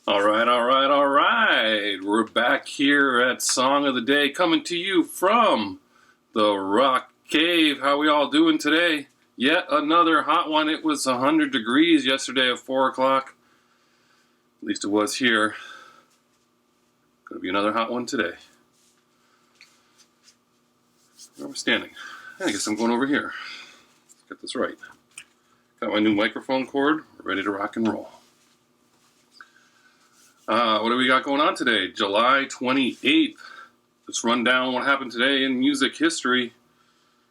All right. We're back here at Song of the Day, coming to you from the Rock Cave. How we all doing today? Yet another hot one. It was 100 degrees yesterday at 4 o'clock. At least it was here. Gonna be another hot one today. Where am I standing? I guess I'm going over here. Let's get this right. Got my new microphone cord. We're ready to rock and roll. What do we got going on today? July 28th. Let's run down what happened today in music history.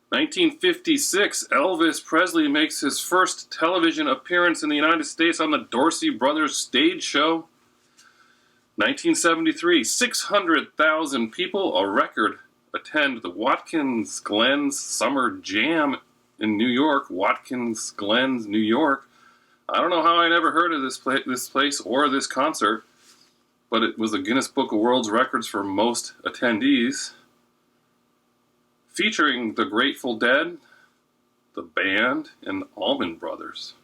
1956, Elvis Presley makes his first television appearance in the United States on the Dorsey Brothers stage show. 1973, 600,000 people, a record, attend the Watkins Glen's Summer Jam in New York. Watkins Glen's, New York. I don't know how I never heard of this place or this concert, but it was a Guinness Book of World Records for most attendees. Featuring the Grateful Dead, the band, and Allman Brothers.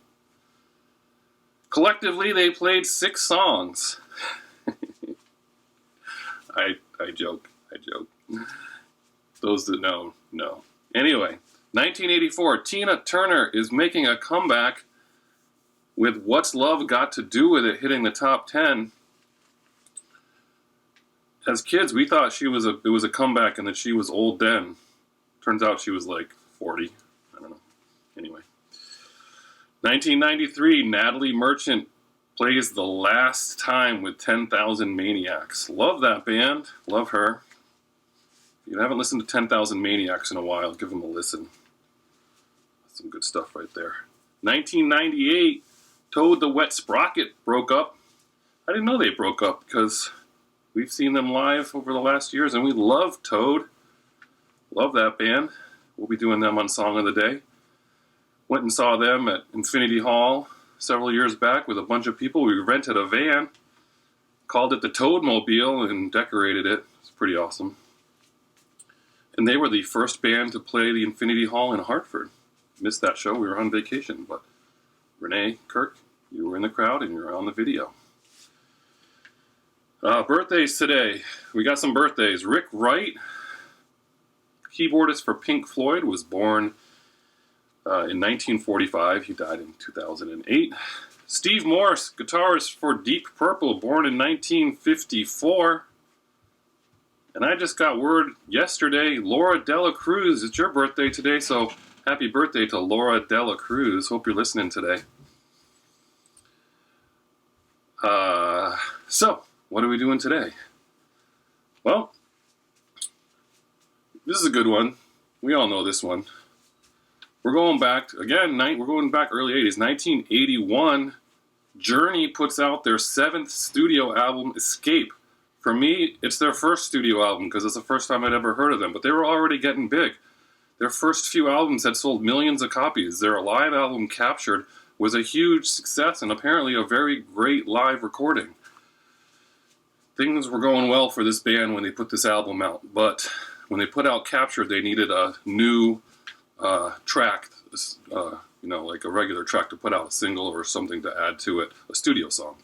Collectively, they played 6 songs. I joke. Those that know, know. Anyway, 1984, Tina Turner is making a comeback with What's Love Got to Do With It hitting the top 10. As kids, we thought it was a comeback and that she was old then. Turns out she was like 40. I don't know. Anyway. 1993, Natalie Merchant plays The Last Time with 10,000 Maniacs. Love that band. Love her. If you haven't listened to 10,000 Maniacs in a while, give them a listen. Some good stuff right there. 1998, Toad the Wet Sprocket broke up. I didn't know they broke up because we've seen them live over the last years, and we love Toad. Love that band. We'll be doing them on Song of the Day. Went and saw them at Infinity Hall several years back with a bunch of people. We rented a van, called it the Toadmobile, and decorated it. It's pretty awesome. And they were the first band to play the Infinity Hall in Hartford. Missed that show. We were on vacation, but Renee, Kirk, you were in the crowd and you're on the video. Birthdays today. We got some birthdays. Rick Wright, keyboardist for Pink Floyd, was born in 1945. He died in 2008. Steve Morse, guitarist for Deep Purple, born in 1954. And I just got word yesterday, Laura Dela Cruz, it's your birthday today, so happy birthday to Laura Dela Cruz. Hope you're listening today. So, what are we doing today? Well, this is a good one. We all know this one. We're going back, again, we're going back early 80s. 1981, Journey puts out their 7th studio album, Escape. For me, it's their first studio album because it's the first time I'd ever heard of them, but they were already getting big. Their first few albums had sold millions of copies. Their live album, Captured, was a huge success and apparently a very great live recording. Things were going well for this band when they put this album out, but when they put out Captured, they needed a new track, like a regular track to put out, a single or something to add to it, a studio song.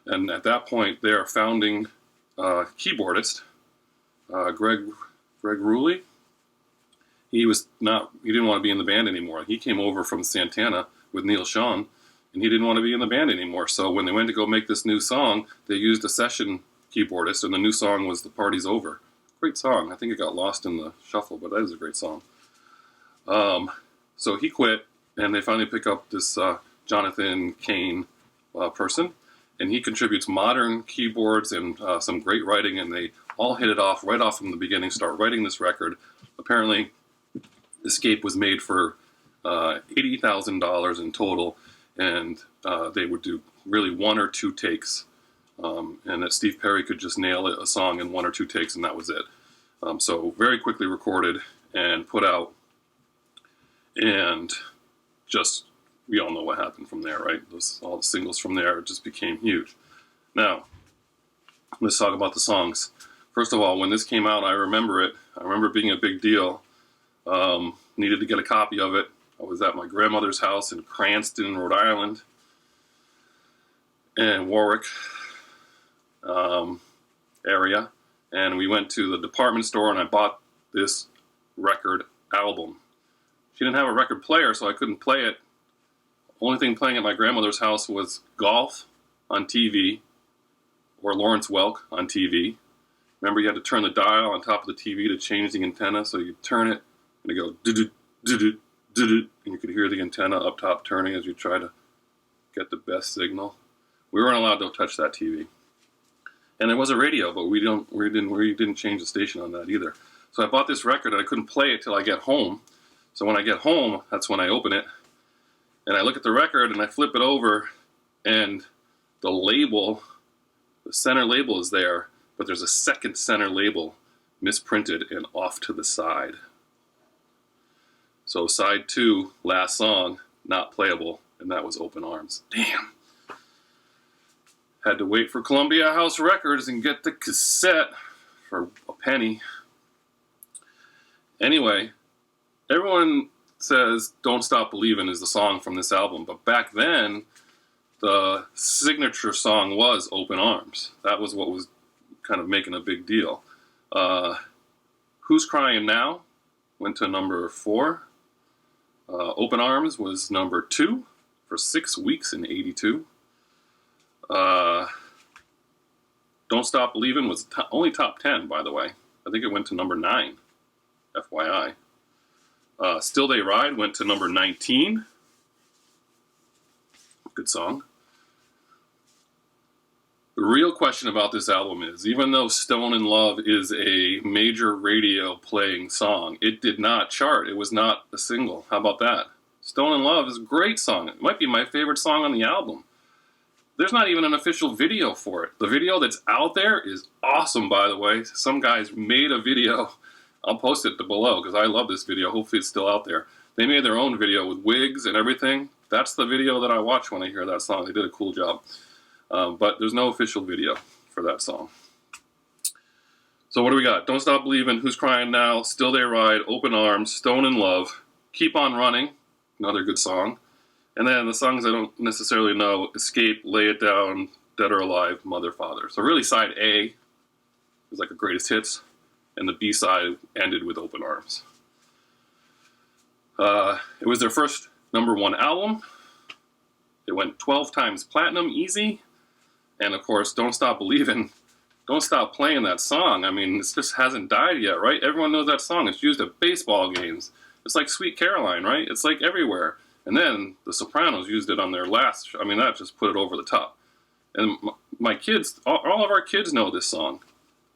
And at that point, their founding keyboardist, Greg Rulli, he didn't want to be in the band anymore. He came over from Santana with Neil Schon, and he didn't want to be in the band anymore. So when they went to go make this new song, they used a session keyboardist, and the new song was The Party's Over. Great song. I think it got lost in the shuffle, but that is a great song. So he quit, and they finally pick up this Jonathan Cain person, and he contributes modern keyboards and some great writing, and they all hit it off right off from the beginning, start writing this record. Apparently, Escape was made for $80,000 in total, and they would do really 1 or 2 takes, and that Steve Perry could just nail a song in 1 or 2 takes, and that was it. So very quickly recorded and put out, and just, we all know what happened from there, right? All the singles from there just became huge. Now, let's talk about the songs. First of all, when this came out, I remember it. I remember it being a big deal. Needed to get a copy of it. I was at my grandmother's house in Cranston, Rhode Island, and Warwick, area, and we went to the department store and I bought this record album. She didn't have a record player, so I couldn't play it. Only thing playing at my grandmother's house was golf on TV or Lawrence Welk on TV. Remember, you had to turn the dial on top of the TV to change the antenna, so you turn it and it go do-do, do-do, do-do, and you could hear the antenna up top turning as you try to get the best signal. We weren't allowed to touch that TV. And there was a radio, but we didn't change the station on that either. So I bought this record and I couldn't play it till I get home. So when I get home, that's when I open it. And I look at the record and I flip it over, and the label, the center label is there, but there's a second center label misprinted and off to the side. So side 2, last song, not playable, and that was Open Arms. Damn. Had to wait for Columbia House Records and get the cassette for a penny. Anyway, everyone says Don't Stop Believin' is the song from this album, but back then, the signature song was Open Arms. That was what was kind of making a big deal. Who's Crying Now went to number 4. Open Arms was number 2 for 6 weeks in '82. Don't Stop Believin' was only top 10, by the way. I think it went to number 9, FYI. Still They Ride went to number 19. Good song. The real question about this album is, even though Stone in Love is a major radio playing song, it did not chart. It was not a single. How about that? Stone in Love is a great song. It might be my favorite song on the album. There's not even an official video for it. The video that's out there is awesome, by the way. Some guys made a video. I'll post it below because I love this video. Hopefully it's still out there. They made their own video with wigs and everything. That's the video that I watch when I hear that song. They did a cool job. But there's no official video for that song. So what do we got? Don't Stop Believin', Who's Crying Now, Still They Ride, Open Arms, Stone in Love, Keep on Running, another good song. And then the songs I don't necessarily know, Escape, Lay It Down, Dead or Alive, Mother, Father. So really side A was like a greatest hits, and the B side ended with Open Arms. It was their first number 1 album. It went 12 times platinum, easy. And of course, Don't Stop Believin', don't stop playing that song. I mean, it just hasn't died yet, right? Everyone knows that song. It's used at baseball games. It's like Sweet Caroline, right? It's like everywhere. And then the Sopranos used it on their last show. I mean, that just put it over the top. And my kids, all of our kids know this song.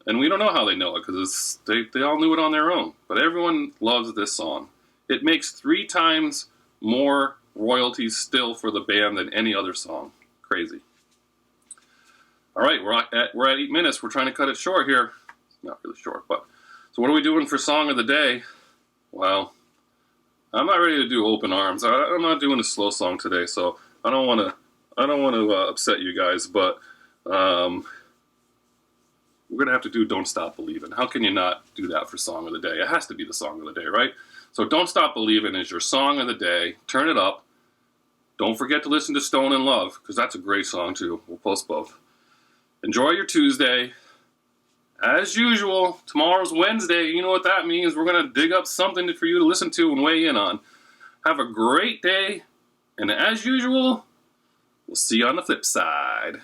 And we don't know how they know it because they all knew it on their own. But everyone loves this song. It makes 3 times more royalties still for the band than any other song. Crazy. All right, we're at 8 minutes. We're trying to cut it short here. Not really short, but so what are we doing for song of the day? Well, I'm not ready to do Open Arms. I'm not doing a slow song today, so I don't want to upset you guys, but we're gonna have to do Don't Stop Believin'. How can you not do that for song of the day? It has to be the song of the day, right? So Don't Stop Believin' is your song of the day. Turn it up. Don't forget to listen to Stone in Love, because that's a great song too. We'll post both. Enjoy your Tuesday. As usual, tomorrow's Wednesday. You know what that means. We're going to dig up something for you to listen to and weigh in on. Have a great day. And as usual, we'll see you on the flip side.